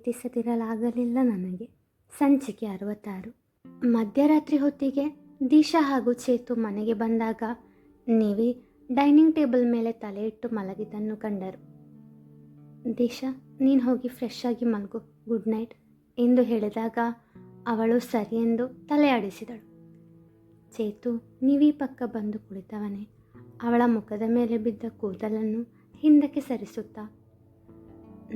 ಪ್ರೀತಿಸದಿರಲಾಗಲಿಲ್ಲ ನನಗೆ. ಸಂಚಿಕೆ 66. ಮಧ್ಯರಾತ್ರಿ ಹೊತ್ತಿಗೆ ದಿಶಾ ಹಾಗೂ ಚೇತು ಮನೆಗೆ ಬಂದಾಗ ನಿವಿ ಡೈನಿಂಗ್ ಟೇಬಲ್ ಮೇಲೆ ತಲೆ ಇಟ್ಟು ಮಲಗಿದ್ದನ್ನು ಕಂಡರು. ದಿಶಾ, ನೀನು ಹೋಗಿ ಫ್ರೆಶ್ ಆಗಿ ಮಲಗು, ಗುಡ್ ನೈಟ್ ಎಂದು ಹೇಳಿದಾಗ ಅವಳು ಸರಿ ಎಂದು ತಲೆ ಆಡಿಸಿದಳು. ಚೇತು ನಿವಿ ಪಕ್ಕ ಬಂದು ಕುಳಿತವನೇ ಅವಳ ಮುಖದ ಮೇಲೆ ಬಿದ್ದ ಕೂದಲನ್ನು ಹಿಂದಕ್ಕೆ ಸರಿಸುತ್ತಾ,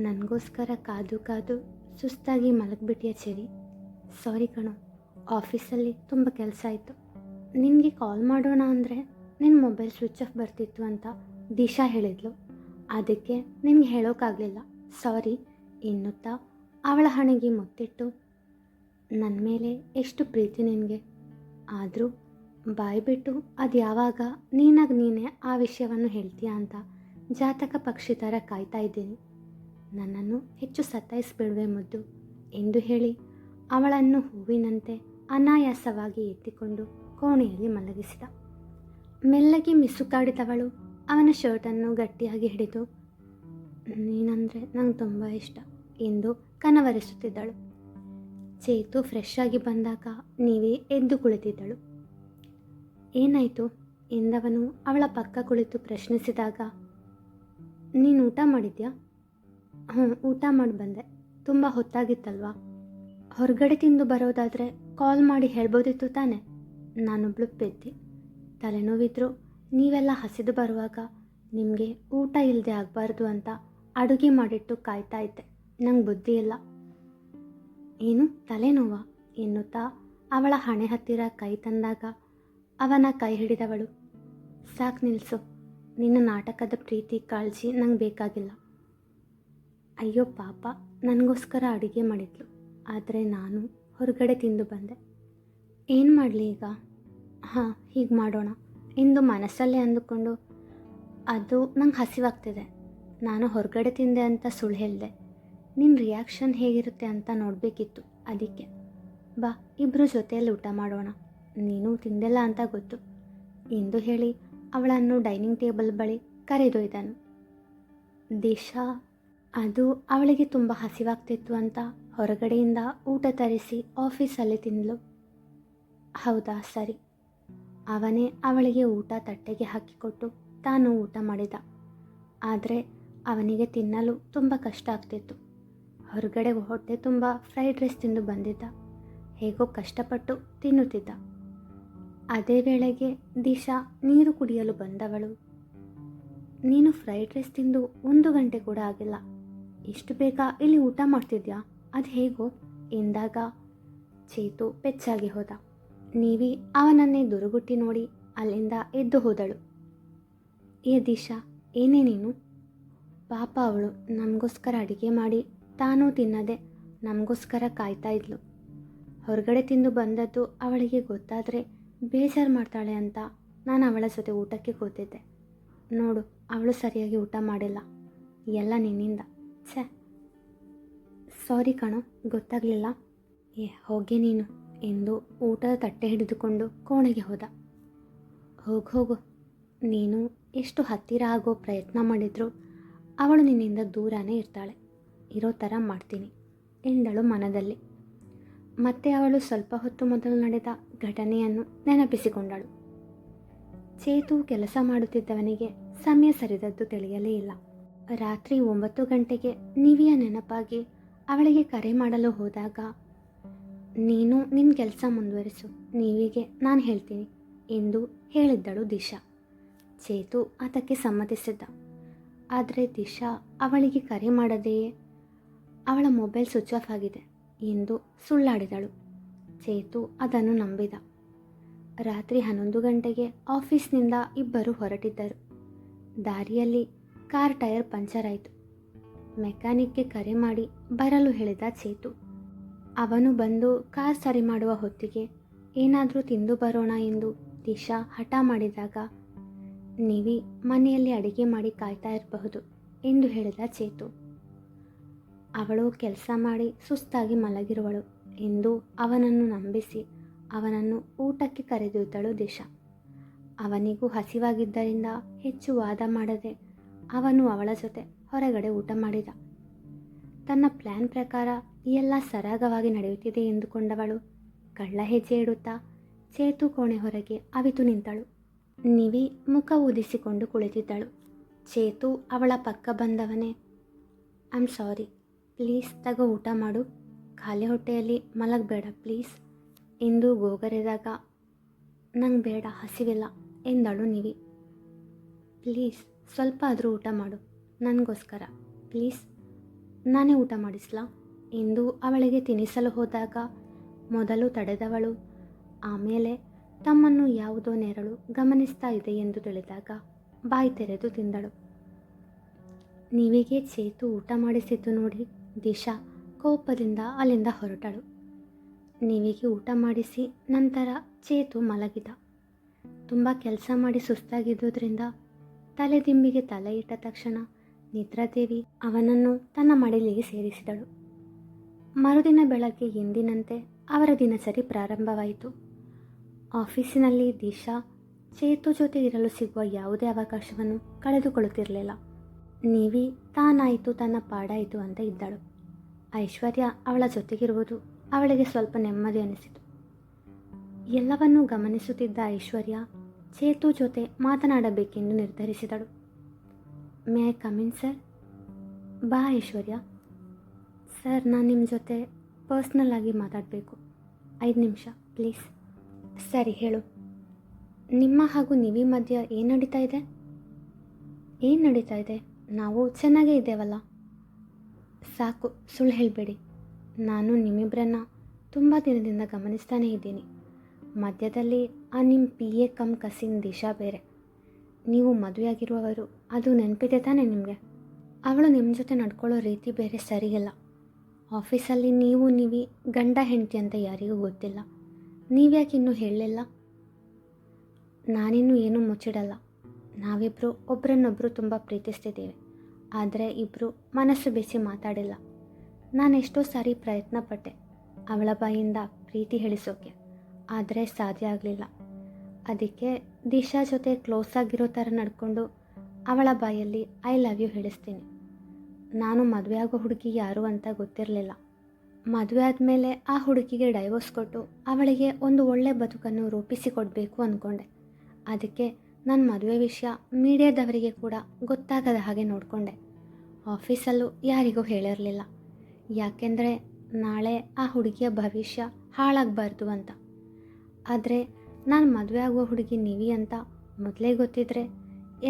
ನನಗೋಸ್ಕರ ಕಾದು ಕಾದು ಸುಸ್ತಾಗಿ ಮಲಗಿಬಿಟ್ಟಿಯ ಚೆರಿ. ಸಾರಿ ಕಣೋ, ಆಫೀಸಲ್ಲಿ ತುಂಬ ಕೆಲಸ ಆಯಿತು. ನಿನಗೆ ಕಾಲ್ ಮಾಡೋಣ ಅಂದರೆ ನಿನ್ನ ಮೊಬೈಲ್ ಸ್ವಿಚ್ ಆಫ್ ಬರ್ತಿತ್ತು ಅಂತ ದಿಶಾ ಹೇಳಿದ್ಲು. ಅದಕ್ಕೆ ನಿನಗೆ ಹೇಳೋಕ್ಕಾಗಲಿಲ್ಲ, ಸಾರಿ ಎನ್ನುತ್ತಾ ಅವಳ ಹಣೆಗೆ ಮುತ್ತಿಟ್ಟು, ನನ್ನ ಮೇಲೆ ಎಷ್ಟು ಪ್ರೀತಿ ನಿನಗೆ, ಆದರೂ ಬಾಯ್ಬಿಟ್ಟು ಅದು ಯಾವಾಗ ನೀನಾಗಿ ನೀನೇ ಆ ವಿಷಯವನ್ನು ಹೇಳ್ತೀಯ ಅಂತ ಜಾತಕ ಪಕ್ಷಿ ಥರ ಕಾಯ್ತಾ ಇದ್ದೀನಿ. ನನ್ನನ್ನು ಹೆಚ್ಚು ಸತಾಯಿಸ್ಬಿಡುವೆ ಮುದ್ದು ಎಂದು ಹೇಳಿ ಅವಳನ್ನು ಹೂವಿನಂತೆ ಅನಾಯಾಸವಾಗಿ ಎತ್ತಿಕೊಂಡು ಕೋಣೆಯಲ್ಲಿ ಮಲಗಿಸಿದ. ಮೆಲ್ಲಗೆ ಮಿಸುಕಾಡಿದವಳು ಅವನ ಶರ್ಟನ್ನು ಗಟ್ಟಿಯಾಗಿ ಹಿಡಿದು, ನೀನಂದರೆ ನಂಗೆ ತುಂಬ ಇಷ್ಟ ಎಂದು ಕನವರಿಸುತ್ತಿದ್ದಳು. ಚೇತು ಫ್ರೆಶ್ ಆಗಿ ಬಂದಾಗ ನೀವೇ ಎದ್ದು ಕುಳಿತಿದ್ದಳು. ಏನಾಯಿತು ಎಂದವನು ಅವಳ ಪಕ್ಕ ಕುಳಿತು ಪ್ರಶ್ನಿಸಿದಾಗ, ನೀನು ಊಟ ಮಾಡಿದ್ಯಾ? ಹ್ಞೂ, ಊಟ ಮಾಡಿ ಬಂದೆ. ತುಂಬ ಹೊತ್ತಾಗಿತ್ತಲ್ವಾ? ಹೊರಗಡೆ ತಿಂದು ಬರೋದಾದರೆ ಕಾಲ್ ಮಾಡಿ ಹೇಳ್ಬೋದಿತ್ತು ತಾನೆ. ನಾನೊಬ್ಳು ಪೆದ್ದಿ, ತಲೆನೋವಿದ್ರು ನೀವೆಲ್ಲ ಹಸಿದು ಬರುವಾಗ ನಿಮಗೆ ಊಟ ಇಲ್ಲದೆ ಆಗಬಾರ್ದು ಅಂತ ಅಡುಗೆ ಮಾಡಿಟ್ಟು ಕಾಯ್ತಾ ಇದ್ದೆ. ನಂಗೆ ಬುದ್ಧಿ ಇಲ್ಲ. ಏನು ತಲೆನೋವಾ ಎನ್ನುತ್ತಾ ಅವಳ ಹಣೆ ಹತ್ತಿರ ಕೈ ತಂದಾಗ ಅವನ ಕೈ ಹಿಡಿದವಳು, ಸಾಕು ನಿಲ್ಲಿಸು, ನಿನ್ನ ನಾಟಕದ ಪ್ರೀತಿ ಕಾಳಜಿ ನಂಗೆ ಬೇಕಾಗಿಲ್ಲ. ಅಯ್ಯೋ ಪಾಪ, ನನಗೋಸ್ಕರ ಅಡುಗೆ ಮಾಡಿದ್ಲು, ಆದರೆ ನಾನು ಹೊರಗಡೆ ತಿಂದು ಬಂದೆ. ಏನು ಮಾಡಲಿ ಈಗ? ಹಾಂ, ಹೀಗೆ ಮಾಡೋಣ ಎಂದು ಮನಸ್ಸಲ್ಲೇ ಅಂದುಕೊಂಡು, ಅದು ನಂಗೆ ಹಸಿವಾಗ್ತಿದೆ, ನಾನು ಹೊರಗಡೆ ತಿಂದೆ ಅಂತ ಸುಳ್ಳು ಹೇಳಿದೆ. ನಿನ್ನ ರಿಯಾಕ್ಷನ್ ಹೇಗಿರುತ್ತೆ ಅಂತ ನೋಡಬೇಕಿತ್ತು, ಅದಕ್ಕೆ ಬಾ ಇಬ್ಬರು ಜೊತೆಯಲ್ಲಿ ಊಟ ಮಾಡೋಣ, ನೀನು ತಿಂದಿಲ್ಲ ಅಂತ ಗೊತ್ತು ಎಂದು ಹೇಳಿ ಅವಳನ್ನು ಡೈನಿಂಗ್ ಟೇಬಲ್ ಬಳಿ ಕರೆದೊಯ್ದನು. ದಿಶಾ ಅದು ಅವಳಿಗೆ ತುಂಬ ಹಸಿವಾಗ್ತಿತ್ತು ಅಂತ ಹೊರಗಡೆಯಿಂದ ಊಟ ತರಿಸಿ ಆಫೀಸಲ್ಲಿ ತಿನ್ನಲು. ಹೌದಾ, ಸರಿ. ಅವನೇ ಅವಳಿಗೆ ಊಟ ತಟ್ಟೆಗೆ ಹಾಕಿಕೊಟ್ಟು ತಾನು ಊಟ ಮಾಡಿದ. ಆದರೆ ಅವನಿಗೆ ತಿನ್ನಲು ತುಂಬ ಕಷ್ಟ ಆಗ್ತಿತ್ತು. ಹೊರಗಡೆ ಹೊಟ್ಟೆ ತುಂಬ ಫ್ರೈಡ್ ರೈಸ್ ತಿಂದು ಬಂದಿದ್ದ, ಹೇಗೋ ಕಷ್ಟಪಟ್ಟು ತಿನ್ನುತ್ತಿದ್ದ. ಅದೇ ವೇಳೆಗೆ ದಿಶಾ ನೀರು ಕುಡಿಯಲು ಬಂದವಳು, ನೀನು ಫ್ರೈಡ್ ರೈಸ್ ತಿಂದು 1 ಗಂಟೆ ಕೂಡ ಆಗಿಲ್ಲ, ಇಷ್ಟು ಬೇಗ ಇಲ್ಲಿ ಊಟ ಮಾಡ್ತಿದ್ಯಾ, ಅದು ಹೇಗೋ ಎಂದಾಗ ಚೇತು ಪೆಚ್ಚಾಗಿ ಹೋದ. ನೀವಿ ಅವನನ್ನೇ ದುರುಗುಟ್ಟಿ ನೋಡಿ ಅಲ್ಲಿಂದ ಎದ್ದು ಹೋದಳು. ಏ ದಿಶಾ, ಏನೇ ನೀನು? ಪಾಪ ಅವಳು ನಮಗೋಸ್ಕರ ಅಡುಗೆ ಮಾಡಿ ತಾನೂ ತಿನ್ನದೆ ನಮಗೋಸ್ಕರ ಕಾಯ್ತಾ ಇದ್ಲು. ಹೊರಗಡೆ ತಿಂದು ಬಂದದ್ದು ಅವಳಿಗೆ ಗೊತ್ತಾದರೆ ಬೇಜಾರು ಮಾಡ್ತಾಳೆ ಅಂತ ನಾನು ಅವಳ ಜೊತೆ ಊಟಕ್ಕೆ ಕೂತಿದ್ದೆ. ನೋಡು, ಅವಳು ಸರಿಯಾಗಿ ಊಟ ಮಾಡಿಲ್ಲ, ಎಲ್ಲ ನಿನ್ನಿಂದ. ಛೇ, ಸಾರಿ ಕಣೋ, ಗೊತ್ತಾಗಲಿಲ್ಲ. ಹೋಗೆ ನೀನು ಎಂದು ಊಟದ ತಟ್ಟೆ ಹಿಡಿದುಕೊಂಡು ಕೋಣೆಗೆ ಹೋದ. ಹೋಗು, ನೀನು ಎಷ್ಟು ಹತ್ತಿರ ಆಗೋ ಪ್ರಯತ್ನ ಮಾಡಿದರೂ ಅವಳು ನಿನ್ನಿಂದ ದೂರನೇ ಇರ್ತಾಳೆ, ಇರೋ ಥರ ಮಾಡ್ತೀನಿ ಎಂದಳು ಮನದಲ್ಲಿ. ಮತ್ತೆ ಅವಳು ಸ್ವಲ್ಪ ಹೊತ್ತು ಮೊದಲು ನಡೆದ ಘಟನೆಯನ್ನು ನೆನಪಿಸಿಕೊಂಡಳು. ಚೇತು ಕೆಲಸ ಮಾಡುತ್ತಿದ್ದವನಿಗೆ ಸಮಯ ಸರಿದದ್ದು ತಿಳಿಯಲೇ ಇಲ್ಲ. ರಾತ್ರಿ 9 ಗಂಟೆಗೆ ನಿವಿಯ ನೆನಪಾಗಿ ಅವಳಿಗೆ ಕರೆ ಮಾಡಲು ಹೋದಾಗ, ನೀನು ನಿನ್ನ ಕೆಲಸ ಮುಂದುವರಿಸು, ನೀವಿಗೆ ನಾನು ಹೇಳ್ತೀನಿ ಎಂದು ಹೇಳಿದ್ದಳು ದಿಶಾ. ಚೇತು ಅದಕ್ಕೆ ಸಮ್ಮತಿಸಿದ್ದ. ಆದರೆ ದಿಶಾ ಅವಳಿಗೆ ಕರೆ ಮಾಡದೆಯೇ ಅವಳ ಮೊಬೈಲ್ ಸ್ವಿಚ್ ಆಫ್ ಆಗಿದೆ ಎಂದು ಸುಳ್ಳಾಡಿದಳು. ಚೇತು ಅದನ್ನು ನಂಬಿದ. ರಾತ್ರಿ 11 ಗಂಟೆಗೆ ಆಫೀಸ್ನಿಂದ ಇಬ್ಬರು ಹೊರಟಿದ್ದರು. ದಾರಿಯಲ್ಲಿ ಕಾರ್ ಟೈರ್ ಪಂಚರ್ ಆಯಿತು. ಮೆಕ್ಯಾನಿಕ್ಗೆ ಕರೆ ಮಾಡಿ ಬರಲು ಹೇಳಿದ ಚೇತು. ಅವನು ಬಂದು ಕಾರ್ ಸರಿ ಮಾಡುವ ಹೊತ್ತಿಗೆ ಏನಾದರೂ ತಿಂದು ಬರೋಣ ಎಂದು ದಿಶಾ ಹಠ ಮಾಡಿದಾಗ, ನಿವಿ ಮನೆಯಲ್ಲಿ ಅಡಿಗೆ ಮಾಡಿ ಕಾಯ್ತಾ ಇರಬಹುದು ಎಂದು ಹೇಳಿದ ಚೇತು. ಅವಳು ಕೆಲಸ ಮಾಡಿ ಸುಸ್ತಾಗಿ ಮಲಗಿರುವಳು ಎಂದು ಅವನನ್ನು ನಂಬಿಸಿ ಅವನನ್ನು ಊಟಕ್ಕೆ ಕರೆದೊಯ್ದಳು ದಿಶಾ. ಅವನಿಗೂ ಹಸಿವಾಗಿದ್ದರಿಂದ ಹೆಚ್ಚು ವಾದ ಮಾಡದೆ ಅವನು ಅವಳ ಜೊತೆ ಹೊರಗಡೆ ಊಟ ಮಾಡಿದ. ತನ್ನ ಪ್ಲ್ಯಾನ್ ಪ್ರಕಾರ ಎಲ್ಲ ಸರಾಗವಾಗಿ ನಡೆಯುತ್ತಿದೆ ಎಂದುಕೊಂಡವಳು ಕಳ್ಳ ಹೆಜ್ಜೆ ಇಡುತ್ತಾ ಚೇತು ಕೋಣೆ ಹೊರಗೆ ಅವಿತು ನಿಂತಳು. ನಿವಿ ಮುಖ ಊದಿಸಿಕೊಂಡು ಕುಳಿತಿದ್ದಳು. ಚೇತು ಅವಳ ಪಕ್ಕ ಬಂದವನೇ, ಐಮ್ ಸಾರಿ, ಪ್ಲೀಸ್ ತಗೋ ಊಟ ಮಾಡು, ಖಾಲಿ ಹೊಟ್ಟೆಯಲ್ಲಿ ಮಲಗಬೇಡ ಪ್ಲೀಸ್ ಎಂದು ಗೋಗರೆದಾಗ, ನಂಗೆ ಬೇಡ, ಹಸಿವಿಲ್ಲ ಎಂದಳು ನಿವಿ. ಪ್ಲೀಸ್ ಸ್ವಲ್ಪ ಆದರೂ ಊಟ ಮಾಡು, ನನಗೋಸ್ಕರ ಪ್ಲೀಸ್, ನಾನೇ ಊಟ ಮಾಡಿಸ್ಲಾ ಎಂದು ಅವಳಿಗೆ ತಿನ್ನಿಸಲು ಹೋದಾಗ ಮೊದಲು ತಡೆದವಳು ಆಮೇಲೆ ತಮ್ಮನ್ನು ಯಾವುದೋ ನೆರಳು ಗಮನಿಸ್ತಾ ಇದೆ ಎಂದು ತಿಳಿದಾಗ ಬಾಯಿ ತೆರೆದು ತಿಂದಳು. ನಿವಿಗೆ ಚೇತು ಊಟ ಮಾಡಿಸಿದ್ದು ನೋಡಿ ದಿಶಾ ಕೋಪದಿಂದ ಅಲ್ಲಿಂದ ಹೊರಟಳು. ನಿವಿಗೆ ಊಟ ಮಾಡಿಸಿ ನಂತರ ಚೇತು ಮಲಗಿದ. ತುಂಬ ಕೆಲಸ ಮಾಡಿ ಸುಸ್ತಾಗಿದ್ದುದರಿಂದ ತಲೆದಿಂಬಿಗೆ ತಲೆ ಇಟ್ಟ ತಕ್ಷಣ ನಿದ್ರಾದೇವಿ ಅವನನ್ನು ತನ್ನ ಮಡಿಲಿಗೆ ಸೇರಿಸಿದಳು. ಮರುದಿನ ಬೆಳಗ್ಗೆ ಎಂದಿನಂತೆ ಅವರ ದಿನಚರಿ ಪ್ರಾರಂಭವಾಯಿತು. ಆಫೀಸಿನಲ್ಲಿ ದಿಶಾ ಚೇತು ಜೊತೆ ಇರಲು ಸಿಗುವ ಯಾವುದೇ ಅವಕಾಶವನ್ನು ಕಳೆದುಕೊಳ್ಳುತ್ತಿರಲಿಲ್ಲ. ನಿವಿ ತಾನಾಯಿತು ತನ್ನ ಪಾಡಾಯಿತು ಅಂತ ಇದ್ದಳು. ಐಶ್ವರ್ಯ ಅವಳ ಜೊತೆಗಿರುವುದು ಅವಳಿಗೆ ಸ್ವಲ್ಪ ನೆಮ್ಮದಿ ಅನಿಸಿತು. ಎಲ್ಲವನ್ನೂ ಗಮನಿಸುತ್ತಿದ್ದ ಐಶ್ವರ್ಯ ಚೇತು ಜೊತೆ ಮಾತನಾಡಬೇಕೆಂದು ನಿರ್ಧರಿಸಿದಳು. May I come in sir? ಬಾ ಐಶ್ವರ್ಯ. ಸರ್, ನಾನು ನಿಮ್ಮ ಜೊತೆ ಪರ್ಸ್ನಲ್ ಆಗಿ ಮಾತಾಡಬೇಕು, 5 ನಿಮಿಷ ಪ್ಲೀಸ್. ಸರಿ, ಹೇಳು. ನಿಮ್ಮ ಹಾಗೂ ನಿವಿ ಮಧ್ಯ ಏನು ನಡೀತಾ ಇದೆ? ಏನು ನಡೀತಾ ಇದೆ? ನಾವು ಚೆನ್ನಾಗೇ ಇದ್ದೇವಲ್ಲ. ಸಾಕು, ಸುಳ್ಳು ಹೇಳಬೇಡಿ. ನಾನು ನಿಮ್ಮಿಬ್ಬರನ್ನ ತುಂಬ ದಿನದಿಂದ ಗಮನಿಸ್ತಾನೇ ಇದ್ದೀನಿ. ಮಧ್ಯದಲ್ಲಿ ಆ ನಿಮ್ಮ PA ಕಮ್ ಕಸಿನ್ ದಿಶಾ ಬೇರೆ. ನೀವು ಮದುವೆಯಾಗಿರುವವರು, ಅದು ನೆನಪಿದೆ ತಾನೇ ನಿಮಗೆ? ಅವಳು ನಿಮ್ಮ ಜೊತೆ ನಡ್ಕೊಳ್ಳೋ ರೀತಿ ಬೇರೆ ಸರಿಯಿಲ್ಲ. ಆಫೀಸಲ್ಲಿ ನೀವು ನಿವಿ ಗಂಡ ಹೆಂಡತಿ ಅಂತ ಯಾರಿಗೂ ಗೊತ್ತಿಲ್ಲ. ನೀವ್ಯಾಕೆ ಇನ್ನೂ ಹೇಳಲಿಲ್ಲ? ನಾನಿನ್ನೂ ಏನೂ ಮುಚ್ಚಿಡಲ್ಲ. ನಾವಿಬ್ಬರು ಒಬ್ಬರನ್ನೊಬ್ಬರು ತುಂಬ ಪ್ರೀತಿಸ್ತಿದ್ದೇವೆ. ಆದರೆ ಇಬ್ಬರು ಮನಸ್ಸು ಬೆಸಿ ಮಾತಾಡಿಲ್ಲ. ನಾನೆಷ್ಟೋ ಸಾರಿ ಪ್ರಯತ್ನ ಪಟ್ಟೆ ಅವಳ ಬಾಯಿಂದ ಪ್ರೀತಿ ಹೇಳಿಸೋಕೆ, ಆದರೆ ಸಾಧ್ಯ ಆಗಲಿಲ್ಲ. ಅದಕ್ಕೆ ದಿಶಾ ಜೊತೆ ಕ್ಲೋಸ್ ಆಗಿರೋ ಥರ ನಡ್ಕೊಂಡು ಅವಳ ಬಾಯಲ್ಲಿ ಐ ಲವ್ ಯು ಹೇಳಿಸ್ತೀನಿ. ನಾನು ಮದುವೆ ಆಗೋ ಹುಡುಗಿ ಯಾರು ಅಂತ ಗೊತ್ತಿರಲಿಲ್ಲ. ಮದುವೆ ಆದಮೇಲೆ ಆ ಹುಡುಗಿಗೆ ಡೈವೋರ್ಸ್ ಕೊಟ್ಟು ಅವಳಿಗೆ ಒಂದು ಒಳ್ಳೆ ಬದುಕನ್ನು ರೂಪಿಸಿಕೊಡಬೇಕು ಅಂದ್ಕೊಂಡೆ. ಅದಕ್ಕೆ ನನ್ನ ಮದುವೆ ವಿಷಯ ಮೀಡಿಯಾದವರಿಗೆ ಕೂಡ ಗೊತ್ತಾಗದ ಹಾಗೆ ನೋಡಿಕೊಂಡೆ. ಆಫೀಸಲ್ಲೂ ಯಾರಿಗೂ ಹೇಳಿರಲಿಲ್ಲ, ಯಾಕೆಂದರೆ ನಾಳೆ ಆ ಹುಡುಗಿಯ ಭವಿಷ್ಯ ಹಾಳಾಗಬಾರ್ದು ಅಂತ. ಆದರೆ ನಾನು ಮದುವೆ ಆಗುವ ಹುಡುಗಿ ನಿವಿ ಅಂತ ಮೊದಲೇ ಗೊತ್ತಿದ್ದರೆ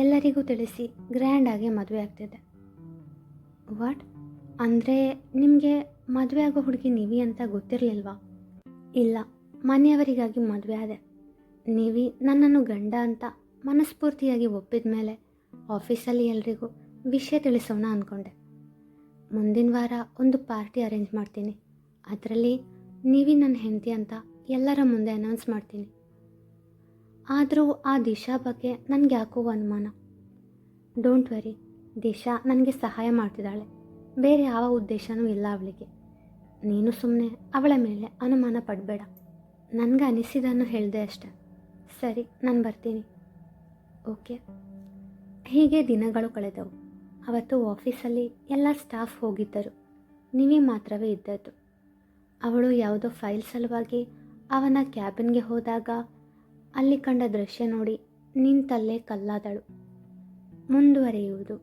ಎಲ್ಲರಿಗೂ ತಿಳಿಸಿ ಗ್ರ್ಯಾಂಡಾಗಿ ಮದುವೆ ಆಗ್ತಿದ್ದೆ. ವಾಟ್? ಅಂದರೆ ನಿಮಗೆ ಮದುವೆ ಆಗೋ ಹುಡುಗಿ ನಿವಿ ಅಂತ ಗೊತ್ತಿರಲಿಲ್ವಾ? ಇಲ್ಲ, ಮನೆಯವರಿಗಾಗಿ ಮದುವೆ ಆದೆ. ನಿವಿ ನನ್ನನ್ನು ಗಂಡ ಅಂತ ಮನಸ್ಫೂರ್ತಿಯಾಗಿ ಒಪ್ಪಿದ ಮೇಲೆ ಆಫೀಸಲ್ಲಿ ಎಲ್ರಿಗೂ ವಿಷಯ ತಿಳಿಸೋಣ ಅಂದ್ಕೊಂಡೆ. ಮುಂದಿನ ವಾರ ಒಂದು ಪಾರ್ಟಿ ಅರೇಂಜ್ ಮಾಡ್ತೀನಿ. ಅದರಲ್ಲಿ ನೀವಿ ನನ್ನ ಹೆಂಡತಿ ಅಂತ ಎಲ್ಲರ ಮುಂದೆ ಅನೌನ್ಸ್ ಮಾಡ್ತೀನಿ. ಆದರೂ ಆ ದಿಶಾ ಬಗ್ಗೆ ನನಗೆ ಯಾಕೋ ಅನುಮಾನ. ಡೋಂಟ್ ವರಿ, ದಿಶಾ ನನಗೆ ಸಹಾಯ ಮಾಡ್ತಿದ್ದಾಳೆ. ಬೇರೆ ಯಾವ ಉದ್ದೇಶನೂ ಇಲ್ಲ ಅವಳಿಗೆ. ನೀನು ಸುಮ್ಮನೆ ಅವಳ ಮೇಲೆ ಅನುಮಾನ ಪಡಬೇಡ. ನನಗೆ ಅನಿಸಿದ್ದನ್ನು ಹೇಳಿದೆ ಅಷ್ಟೆ. ಸರಿ, ನಾನು ಬರ್ತೀನಿ. ಓಕೆ. ಹೀಗೆ ದಿನಗಳು ಕಳೆದವು. ಅವತ್ತು ಆಫೀಸಲ್ಲಿ ಎಲ್ಲ ಸ್ಟಾಫ್ ಹೋಗಿದ್ದರು. ನಿವಿ ಮಾತ್ರವೇ ಇದ್ದದ್ದು. ಅವಳು ಯಾವುದೋ ಫೈಲ್ ಸಲುವಾಗಿ ಅವನ ಕ್ಯಾಬಿನ್ಗೆ ಹೋದಾಗ ಅಲ್ಲಿ ಕಂಡ ದೃಶ್ಯ ನೋಡಿ ನಿಂತಲ್ಲೇ ಕಲ್ಲಾದಳು. ಮುಂದುವರಿಯುವುದು.